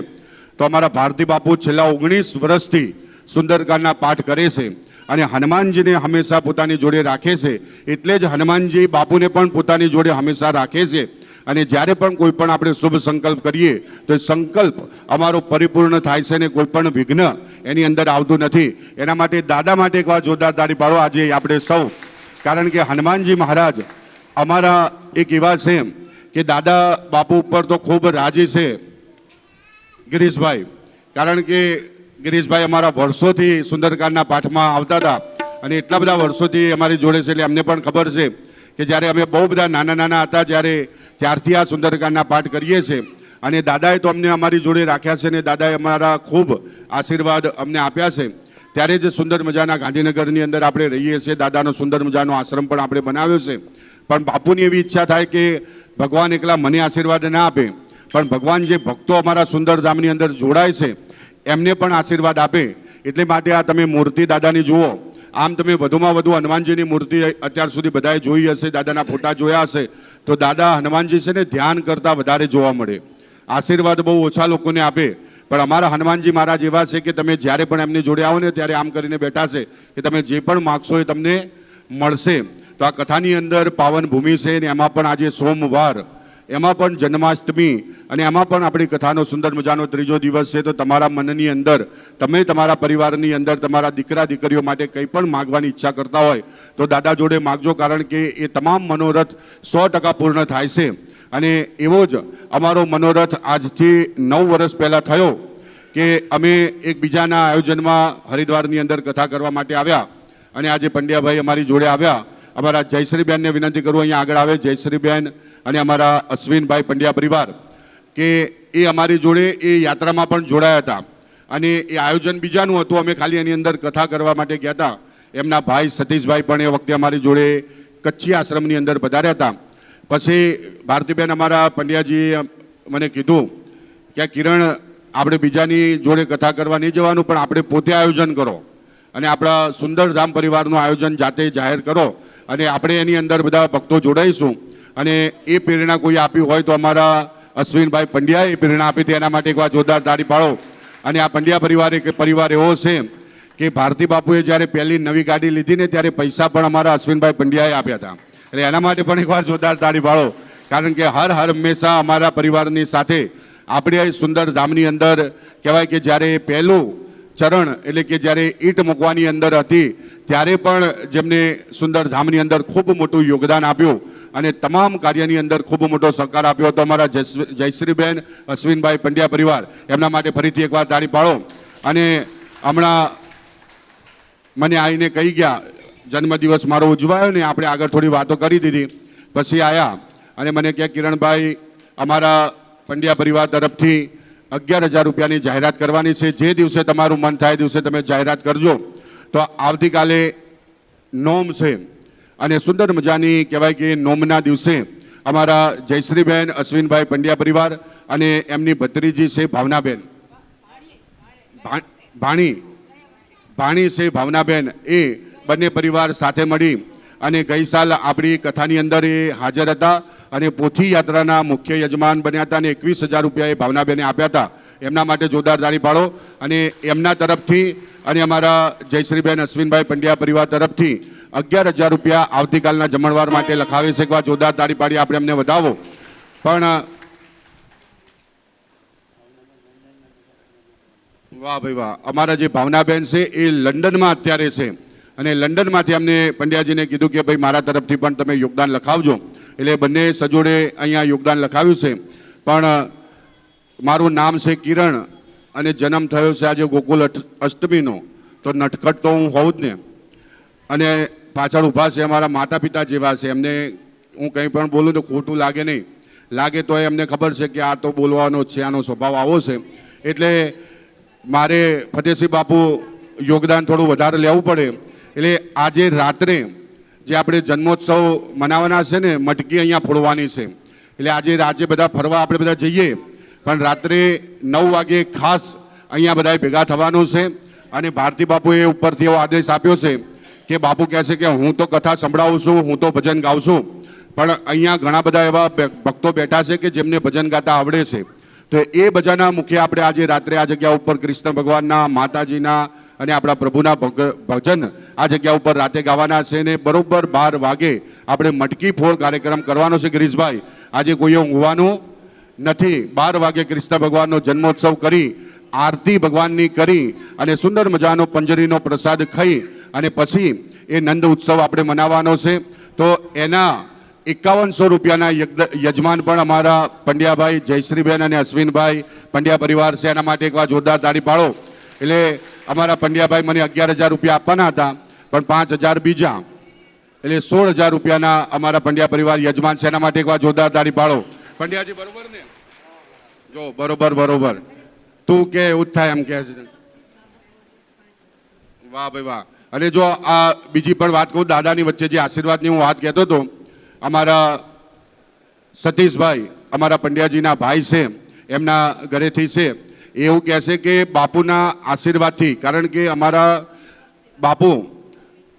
તો અમારા ભારતી બાપુ છેલ્લા 19 વર્ષથી સુંદરકાંડના પાઠ કરે છે અને હનુમાનજીને હંમેશા પોતાની જોડે રાખે છે. એટલે જ હનુમાનજી બાપુને પણ પોતાની જોડે હંમેશા રાખે છે. અને જ્યારે પણ કોઈ પણ આપણે શુભ સંકલ્પ કરીએ તો એ સંકલ્પ અમારો પરિપૂર્ણ થાય છે ને કોઈ પણ વિઘ્ન એની અંદર આવતું નથી. એના માટે દાદા માટે એકવાર જોરદાર તાળી પાડો આજે આપણે સૌ. કારણ કે હનુમાનજી મહારાજ અમારા એક એવા છે કે દાદા બાપુ ઉપર તો ખૂબ રાજી છે ગિરીશભાઈ. કારણ કે ગિરીશભાઈ અમારા વર્ષોથી સુંદરકાંડના પાઠમાં આવતા હતા અને એટલા બધા વર્ષોથી અમારી જોડે છે, એટલે અમને પણ ખબર છે કે જ્યારે અમે બહુ બધા નાના હતા ત્યારથી આ સુંદરકાંડના પાઠ કરીએ છીએ. અને દાદાએ તો અમને અમારી જોડે રાખ્યા છે ને દાદાએ અમારા ખૂબ આશીર્વાદ અમને આપ્યા છે. ત્યારે જ સુંદર મજાના ગાંધીનગરની અંદર આપણે રહીએ છીએ. દાદાનો સુંદર મજાનો આશ્રમ પણ આપણે બનાવ્યો છે. પણ બાપુની એવી ઈચ્છા થાય કે ભગવાન એકલા મને આશીર્વાદ ના આપે, પણ ભગવાન જે ભક્તો અમારા સુંદરધામની અંદર જોડાય છે એમને પણ આશીર્વાદ આપે. એટલે માટે આ તમે મૂર્તિ દાદાની જુઓ. આમ તમે વધુમાં વધુ હનુમાનજીની મૂર્તિ અત્યાર સુધી બધાએ જોઈ હશે, દાદાના ફોટા જોયા હશે. તો દાદા હનુમાનજી છે ને ધ્યાન કરતાં વધારે જોવા મળે. આશીર્વાદ બહુ ઓછા લોકોને આપે, પણ અમારા હનુમાનજી મહારાજ એવા છે કે તમે જ્યારે પણ એમની જોડે આવો ને ત્યારે આમ કરીને બેઠા છે કે તમે જે પણ માગશો એ તમને મળશે. તો આ કથાની અંદર પાવન ભૂમિ છે ને એમાં પણ આજે સોમવાર, એમાં પણ જન્માષ્ટમી અને એમાં પણ આપણી કથાનો સુંદર મજાનો 3જો દિવસ છે. તો તમારા મનની અંદર તમે તમારા પરિવારની અંદર તમારા દીકરા દીકરીઓ માટે કંઈ પણ માગવાની ઈચ્છા કરતા હોય તો દાદા જોડે માગજો. કારણ કે એ તમામ મનોરથ 100% પૂર્ણ થાય છે. અને એવો જ અમારો મનોરથ આજથી 9 વર્ષ પહેલાં થયો કે અમે એકબીજાના આયોજનમાં હરિદ્વારની અંદર કથા કરવા માટે આવ્યા અને આજે પંડ્યાભાઈ અમારી જોડે આવ્યા. અમારા જયશ્રીબેનને વિનંતી કરું અહીંયા આગળ આવે. જયશ્રીબેન અને અમારા અશ્વિનભાઈ પંડ્યા પરિવાર કે એ અમારી જોડે એ યાત્રામાં પણ જોડાયા હતા. અને એ આયોજન બીજાનું હતું, અમે ખાલી એની અંદર કથા કરવા માટે ગયા હતા. એમના ભાઈ સતીશભાઈ પણ એ વખતે અમારી જોડે કચ્છી આશ્રમની અંદર પધાર્યા હતા. પછી ભારતીબેન અમારા પંડ્યાજીએ મને કીધું કે કિરણ, આપણે બીજાની જોડે કથા કરવા નહીં જવાનું, પણ આપણે પોતે આયોજન કરો અને આપણા સુંદરધામ પરિવારનું આયોજન જાતે જાહેર કરો અને આપણે એની અંદર બધા ભક્તો જોડાઈશું. અને એ પ્રેરણા કોઈ આપી હોય તો અમારા અશ્વિનભાઈ પંડ્યાએ પ્રેરણા આપી હતી. એના માટે એકવાર જોરદાર તાળી પાડો. અને આ પંડ્યા પરિવાર એવો છે કે ભારતી બાપુએ જ્યારે પહેલી નવી ગાડી લીધી ને ત્યારે પૈસા પણ અમારા અશ્વિનભાઈ પંડ્યાએ આપ્યા હતા. એટલે એના માટે પણ એકવાર જોરદાર તાળી પાડો. કારણ કે હર હંમેશા અમારા પરિવારની સાથે આપણે સુંદર ધામની અંદર કહેવાય કે જ્યારે પહેલું ચરણ એટલે કે જ્યારે ઈંટ મૂકવાની અંદર હતી ત્યારે પણ જેમને સુંદર ધામની અંદર ખૂબ મોટું યોગદાન આપ્યું અને તમામ કાર્યની અંદર ખૂબ મોટો સહકાર આપ્યો હતો અમારા જયશ્રીબેન અશ્વિનભાઈ પંડ્યા પરિવાર, એમના માટે ફરીથી એકવાર તાળી પાડો. અને હમણાં મને આવીને કહી ગયા જન્મદિવસ મારો ઉજવાયો ને આપણે આગળ થોડી વાતો કરી દીધી, પછી આવ્યા અને મને કહે કિરણભાઈ અમારા પંડ્યા પરિવાર તરફથી 11,000 રૂપિયાની જાહેરાત કરવાની છે, જે દિવસે તમારું મન થાય દિવસે તમે જાહેરાત કરજો. તો આવતીકાલે નોમ છે અને સુંદર મજાની કહેવાય કે નોમના દિવસે અમારા જયશ્રીબેન અશ્વિનભાઈ પંડ્યા પરિવાર અને એમની ભત્રીજી છે ભાવનાબેન ભાણી છે ભાવનાબેન, એ બંને પરિવાર સાથે મળી અને ગઈ સાલ આપણી કથાની અંદર એ હાજર હતા અને પોથી યાત્રાના મુખ્ય યજમાન બન્યા હતા અને 21,000 રૂપિયા એ ભાવનાબેને આપ્યા હતા. એમના માટે જોરદાર તાળી પાડો. અને એમના તરફથી અને અમારા જયશ્રીબેન અશ્વિનભાઈ પંડ્યા પરિવાર તરફથી 11,000 રૂપિયા આવતીકાલના જમણવાર માટે લખાવે છે. એકવાર જોરદાર તાળી પાડી આપણે એમને વધાવો. પણ વાહ ભાઈ વાહ, અમારા જે ભાવનાબેન છે એ લંડનમાં અત્યારે છે અને લંડનમાંથી અમને પંડ્યાજીને કીધું કે ભાઈ મારા તરફથી પણ તમે યોગદાન લખાવજો, એટલે બંને સજોડે અહીંયા યોગદાન લખાવ્યું છે. પણ મારું નામ છે કિરણ અને જન્મ થયો છે આજે ગોકુલ અષ્ટમીનો, તો નટખટ તો હું હોઉં જ ને. અને પાછળ ઊભા છે અમારા માતા પિતા જેવા છે, એમને હું કંઈ પણ બોલું તો ખોટું લાગે નહીં, લાગે તો એમને ખબર છે કે આ તો બોલવાનો છે, આનો સ્વભાવ આવો છે. એટલે મારે ફતેહસિંહ બાપુ યોગદાન થોડું વધારે લેવું પડે. એટલે આજે રાત્રે જે આપણે જન્મોત્સવ મનાવવાના છે ને, મટકી અહીંયા ફોડવાની છે. એટલે આજે રાજ્ય બધા ફરવા આપણે બધા જઈએ, પણ રાત્રે 9 વાગે ખાસ અહીંયા બધાએ ભેગા થવાનું છે. અને ભારતી બાપુએ ઉપરથી એવો આદેશ આપ્યો છે કે બાપુ કહે છે કે હું તો કથા સંભળાવું છું, હું તો ભજન ગાઉં છું, પણ અહીંયા ઘણા બધા એવા ભક્તો બેઠા છે કે જેમને ભજન ગાતા આવડે છે. તો એ બધાના મુખે આપણે આજે રાત્રે આ જગ્યા ઉપર કૃષ્ણ ભગવાનના, માતાજીના અને આપણા પ્રભુના ભજન આ જગ્યા ઉપર રાતે ગાવાના છે. ને બરોબર 12 વાગે આપણે મટકી ફોડ કાર્યક્રમ કરવાનો છે. ગિરીશભાઈ, આજે કોઈએ ઊંઘવાનું નથી. 12 વાગે કૃષ્ણ ભગવાનનો જન્મોત્સવ કરી, આરતી ભગવાનની કરી અને સુંદર મજાનો પંજરીનો પ્રસાદ ખાઈ અને પછી એ નંદ ઉત્સવ આપણે મનાવવાનો છે. તો એના 5100 રૂપિયાના યજમાન પણ અમારા પંડ્યાભાઈ જયશ્રીબેન અને અશ્વિનભાઈ પંડ્યા પરિવાર છે. એના માટે એકવાર જોરદાર તાળી પાડો. એટલે અમારા પંડ્યાભાઈ મને 11,000 રૂપિયા આપવાના હતા, પણ 5,000 બીજા, એટલે 16,000 રૂપિયાના અમારા પંડ્યા પરિવાર યજમાન છે. એના માટે એકવાર જોરદાર તાળી પાડો. પંડ્યાજી બરોબર ને? જો બરોબર તું કે એવું જ થાય એમ કહે છે. વાહ ભાઈ વાહ. અને જો આ બીજી પણ વાત કહું, દાદાની વચ્ચે જે આશીર્વાદની હું વાત કહેતો હતો, અમારા સતીશભાઈ અમારા પંડ્યાજીના ભાઈ છે, એમના ઘરેથી છે, એવું કહે છે કે બાપુના આશીર્વાદથી, કારણ કે અમારા બાપુ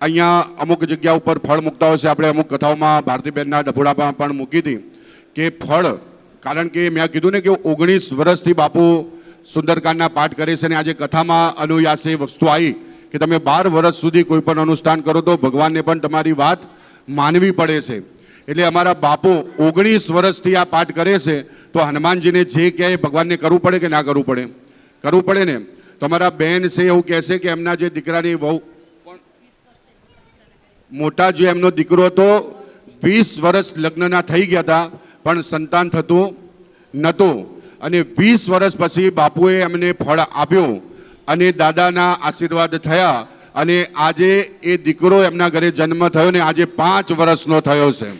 અહીંયા અમુક જગ્યા ઉપર ફળ મૂકતા હોય છે. આપણે અમુક કથાઓમાં ભારતીબેનના ડભોડામાં પણ મૂકી હતી કે ફળ, કારણ કે મેં કીધું ને કે 19 વર્ષથી બાપુ સુંદરકાંડના પાઠ કરે છે. અને આજે કથામાં અનુયાસે વસ્તુ આવી કે તમે 12 વર્ષ સુધી કોઈ પણ અનુષ્ઠાન કરો તો ભગવાનને પણ તમારી વાત માનવી પડે છે. એટલે અમારા બાપુ 19 વર્ષથી આ પાઠ કરે છે, તો હનુમાનજીને જે કહે ભગવાનને કરવું પડે કે ના કરવું પડે? કરવું પડે ને. તો અમારા બેન છે એવું કહે છે કે એમના જે દીકરાની વહુ મોટા જે એમનો દીકરો હતો 20 વર્ષ લગ્નના થઈ ગયા હતા, પણ સંતાન થતું નહોતું. અને 20 વર્ષ પછી બાપુએ એમને ફળ આપ્યું અને દાદાના આશીર્વાદ થયા અને આજે એ દીકરો એમના ઘરે જન્મ થયો ને આજે 5 વર્ષનો થયો છે.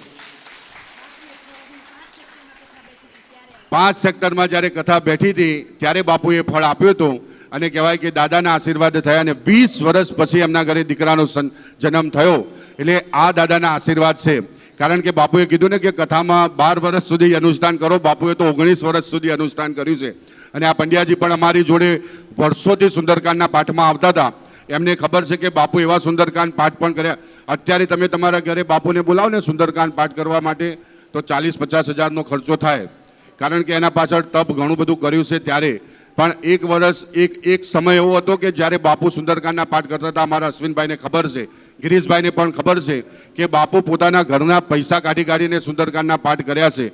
5 સેક્ટરમાં જ્યારે કથા બેઠી હતી ત્યારે બાપુએ ફળ આપ્યું હતું અને કહેવાય કે દાદાના આશીર્વાદ થયા અને 20 વર્ષ પછી એમના ઘરે દીકરાનો જન્મ થયો. એટલે આ દાદાના આશીર્વાદ છે. કારણ કે બાપુએ કીધું ને કે કથામાં 12 વર્ષ સુધી અનુષ્ઠાન કરો, બાપુએ તો 19 વર્ષ સુધી અનુષ્ઠાન કર્યું છે. અને આ પંડ્યાજી પણ અમારી જોડે વર્ષોથી સુંદરકાંડના પાઠમાં આવતા હતા. એમને ખબર છે કે બાપુ એવા સુંદરકાંડ પાઠ પણ કર્યા. અત્યારે તમે તમારા ઘરે બાપુને બોલાવો ને સુંદરકાંડ પાઠ કરવા માટે તો 40-50 હજારનો ખર્ચો થાય, કારણ કે એના પાછળ તપ ઘણું બધું કર્યું છે. ત્યારે પણ એક વર્ષ એક સમય એવો હતો કે જ્યારે બાપુ સુંદરકાંડના પાઠ કરતા હતા. અમારા અશ્વિનભાઈને ખબર છે, ગિરીશભાઈને પણ ખબર છે કે બાપુ પોતાના ઘરના પૈસા કાઢીને સુંદરકાંડના પાઠ કર્યા છે.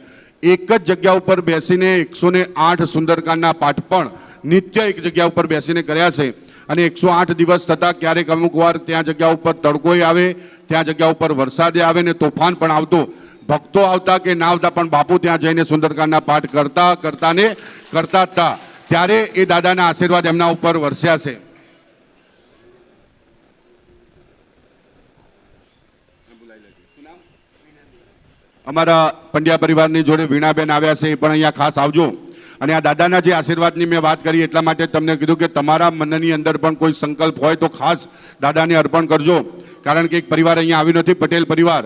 એક જ જગ્યા ઉપર બેસીને 108 સુંદરકાંડના પાઠ પણ નિત્ય એક જગ્યા ઉપર બેસીને કર્યા છે. અને 108 દિવસ થતાં ક્યારેક અમુક વાર ત્યાં જગ્યા ઉપર તડકોય આવે, ત્યાં જગ્યા ઉપર વરસાદે આવે ને તોફાન પણ આવતું. ભક્તો આવતા કે ના આવતા પણ બાપુ ત્યાં જઈને સુંદરકાંડના પાઠ કરતા હતા. ત્યારે એ દાદાના આશીર્વાદ એમના ઉપર વરસ્યા છે. અમારા પંડ્યા પરિવારની જોડે વીણાબેન આવ્યા છે, એ પણ અહીંયા ખાસ આવજો. અને આ દાદાના જે આશીર્વાદની મેં વાત કરી એટલા માટે તમને કીધું કે તમારા મનની અંદર પણ કોઈ સંકલ્પ હોય તો ખાસ દાદાને અર્પણ કરજો. કારણ કે એક પરિવાર અહીંયા આવ્યું નથી, પટેલ પરિવાર,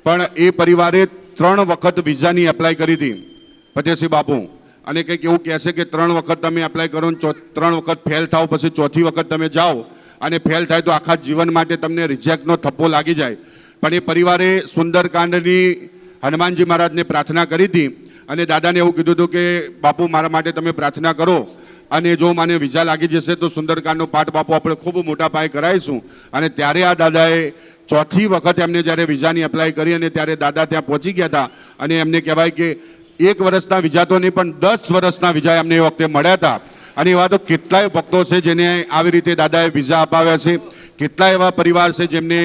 પણ એ પરિવારે 3 વખત વિઝાની એપ્લાય કરી હતી ફતેહસિંહ બાપુ. અને કંઈક એવું કહે છે કે 3 વખત તમે એપ્લાય કરો ને 3 વખત ફેલ થાવ, પછી 4થી વખત તમે જાઓ અને ફેલ થાય તો આખા જીવન માટે તમને રિજેક્ટનો થપ્પો લાગી જાય. પણ એ પરિવારે સુંદરકાંડની હનુમાનજી મહારાજને પ્રાર્થના કરી હતી અને દાદાને એવું કીધું હતું કે બાપુ મારા માટે તમે પ્રાર્થના કરો અને જો મને વિઝા લાગી જશે તો સુંદરકાંડનો પાઠ બાપુ આપણે ખૂબ મોટા પાયે કરાવીશું. અને ત્યારે આ દાદાએ 4થી વખત એમને જ્યારે વિઝાની એપ્લાય કરી અને ત્યારે દાદા ત્યાં પહોંચી ગયા હતા. અને એમને કહેવાય કે 1 વર્ષના વિઝા તો નહીં પણ 10 વર્ષના વિઝા એમને એ વખતે મળ્યા હતા. અને એવા તો કેટલાય ભક્તો છે જેને આવી રીતે દાદાએ વિઝા અપાવ્યા છે. કેટલાય એવા પરિવાર છે જેમને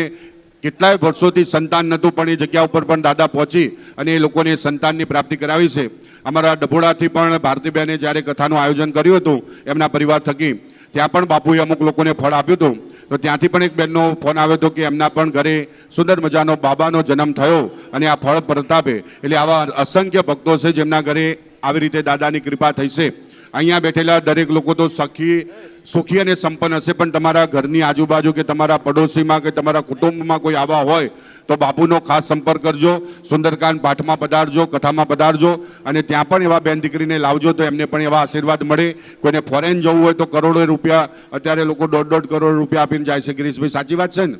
કેટલાય વર્ષોથી સંતાન નહોતું પણ એ જગ્યા ઉપર પણ દાદા પહોંચી અને એ લોકોને સંતાનની પ્રાપ્તિ કરાવી છે. અમારા ડભોડાથી પણ ભારતીબેને જ્યારે કથાનું આયોજન કર્યું હતું એમના પરિવાર થકી, ત્યાં પણ બાપુએ અમુક લોકોને ફળ આપ્યું હતું. તો ત્યાંથી પણ એક બહેનનો ફોન આવ્યો હતો કે એમના પણ ઘરે સુંદર મજાનો બાબાનો જન્મ થયો અને આ ફળ પ્રતાપે. એટલે આવા અસંખ્ય ભક્તો છે જેમના ઘરે આવી રીતે દાદાની કૃપા થઈ છે. અહીંયા બેઠેલા દરેક લોકો તો સુખી અને સંપન્ન હશે, પણ તમારા ઘરની આજુબાજુ કે તમારા પડોશીમાં કે તમારા કુટુંબમાં કોઈ આવા હોય તો બાપુનો ખાસ સંપર્ક કરજો. સુંદરકાંડ પાઠમાં પધારજો, કથામાં પધારજો અને ત્યાં પણ એવા બેન દીકરીને લાવજો તો એમને પણ એવા આશીર્વાદ મળે. કોઈને ફોરેન જવું હોય તો કરોડો રૂપિયા અત્યારે લોકો 1.5 કરોડ રૂપિયા આપીને જાય છે. ગિરીશભાઈ સાચી વાત છે ને?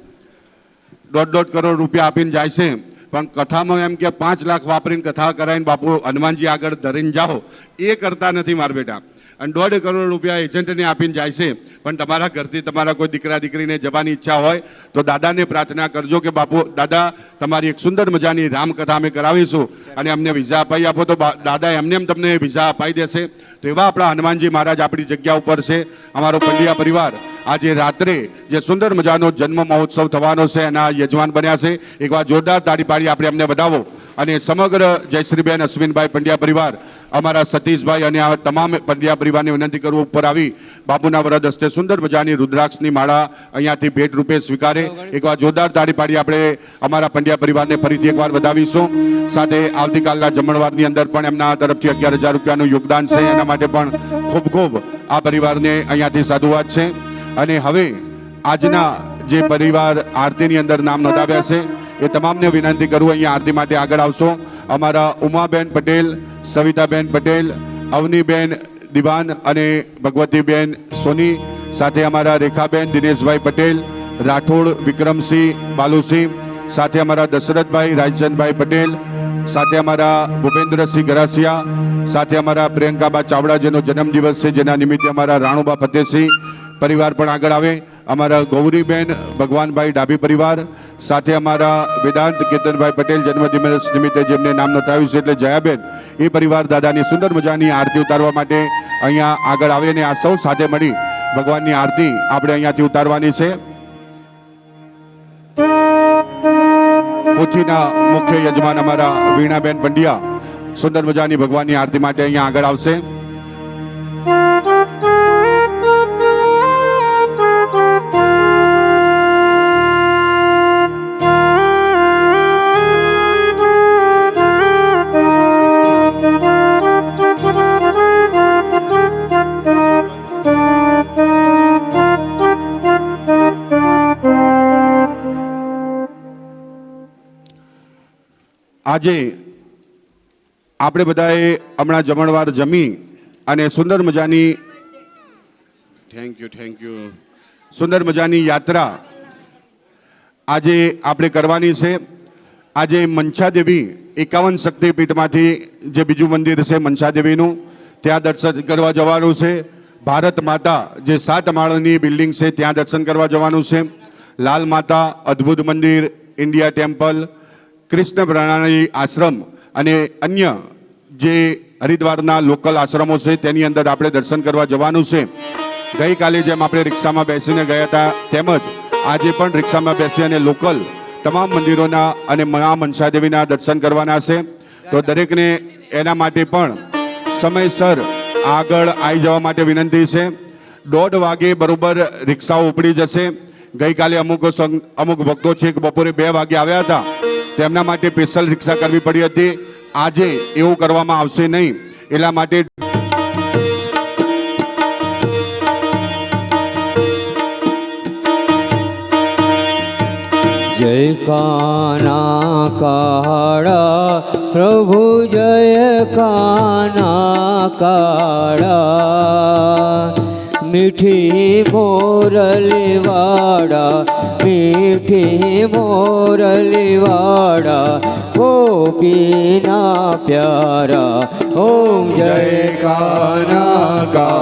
1.5 કરોડ રૂપિયા આપીને જાય છે, પણ કથામાં એમ કે 5 લાખ વાપરીને કથા કરાવીને બાપુ હનુમાનજી આગળ ધરીને જાઓ એ કરતા નથી મારા બેટા. અને 1.5 કરોડ રૂપિયા એજન્ટને આપીને જાય છે. પણ તમારા ઘરથી તમારા કોઈ દીકરા દીકરીને જવાની ઈચ્છા હોય તો દાદાને પ્રાર્થના કરજો કે બાપુ દાદા તમારી એક સુંદર મજાની રામકથા અમે કરાવીશું અને અમને વિઝા અપાઈ આપો તો દાદા એમને તમને વિઝા અપાઈ દેશે. તો એવા આપણા હનુમાનજી મહારાજ આપણી જગ્યા ઉપર છે. અમારો પંડ્યા પરિવાર આજે રાત્રે જે સુંદર મજાનો જન્મ મહોત્સવ થવાનો છે એના યજમાન બન્યા છે. એકવાર જોરદાર તાળી પાડી આપણે અમને વધાવો. અને સમગ્ર જયશ્રીબેન અશ્વિનભાઈ પંડ્યા પરિવાર, અમારા સતીશભાઈ અને આ તમામ પંડ્યા પરિવારને વિનંતી કરવું ઉપર આવી બાપુના વરદ હસ્તે સુંદર મજાની રુદ્રાક્ષની માળા અહીંયાથી ભેટ રૂપે સ્વીકારે. એકવાર જોરદાર તાળી પાડી આપણે અમારા પંડ્યા પરિવારને ફરીથી એકવાર વધાવીશું. સાથે આવતીકાલના જમણવારની અંદર પણ એમના તરફથી 11,000 રૂપિયાનું યોગદાન છે. એના માટે પણ ખૂબ ખૂબ આ પરિવારને અહીંયાથી સાધુવાદ છે. અને હવે આજના જે પરિવાર આરતીની અંદર નામ નોંધાવ્યા છે એ તમામને વિનંતી કરું અહીંયા આરતી માટે આગળ આવશો. અમારા ઉમાબેન પટેલ, સવિતાબેન પટેલ, અવનીબેન દિવાન અને ભગવતીબેન સોની, સાથે અમારા રેખાબેન દિનેશભાઈ પટેલ, રાઠોડ વિક્રમસિંહ બાલુસિંહ, સાથે અમારા દશરથભાઈ રાજચંદભાઈ પટેલ, સાથે અમારા ભૂપેન્દ્રસિંહ ગરાસિયા, સાથે અમારા પ્રિયંકાબા ચાવડા જેનો જન્મદિવસ છે જેના નિમિત્તે અમારા રાણુબા ફતેહસિંહ પરિવાર પણ આગળ આવે. અમારા ગૌરીબેન ભગવાનભાઈ ડાભી પરિવાર, સાથે અમારા વેદાંત કેતનભાઈ પટેલ જન્મદિવસ નિમિત્તે જેમને નામ નોંધાવ્યું છે એટલે જયાબેન, એ પરિવાર દાદાની સુંદર મજાની આરતી ઉતારવા માટે અહીંયા આગળ આવે અને આ સૌ સાથે મળી ભગવાનની આરતી આપણે અહીંયાથી ઉતારવાની છે. પોથીના મુખ્ય યજમાન અમારા વીણાબેન પંડ્યા સુંદર મજાની ભગવાનની આરતી માટે અહીંયા આગળ આવશે. આજે આપણે બધાએ હમણાં જમણવાર જમી અને સુંદર મજાની થેન્ક યુ સુંદર મજાની યાત્રા આજે આપણે કરવાની છે. આજે મનસાદેવી 51 શક્તિપીઠમાંથી જે બીજું મંદિર છે મનસાદેવીનું, ત્યાં દર્શન કરવા જવાનું છે. ભારત માતા જે 7 માળની બિલ્ડિંગ છે ત્યાં દર્શન કરવા જવાનું છે. લાલ માતા અદ્ભુત મંદિર, ઇન્ડિયા ટેમ્પલ, કૃષ્ણ પ્રણાલી આશ્રમ અને અન્ય જે હરિદ્વારના લોકલ આશ્રમો છે તેની અંદર આપણે દર્શન કરવા જવાનું છે. ગઈકાલે જેમ આપણે રિક્ષામાં બેસીને ગયા હતા તેમજ આજે પણ રિક્ષામાં બેસી અને લોકલ તમામ મંદિરોના અને મા મનસા દેવીના દર્શન કરવાના છે. તો દરેકને એના માટે પણ સમયસર આગળ આવી જવા માટે વિનંતી છે. 1:30 વાગે બરોબર રિક્ષાઓ ઉપડી જશે. ગઈકાલે અમુક ભક્તો છે કે બપોરે 2 વાગે આવ્યા હતા, તેમના માટે સ્પેશિયલ રિક્ષા કરવી પડી હતી. આજે એવું કરવામાં આવશે નહીં, એટલા માટે જય કાના કાળા પ્રભુ જય કાના કાળા મીઠી મોરલી વાડા મીઠી મોરલી વાડા ગોપીના પ્યારા ઓમ જય કાના કાળા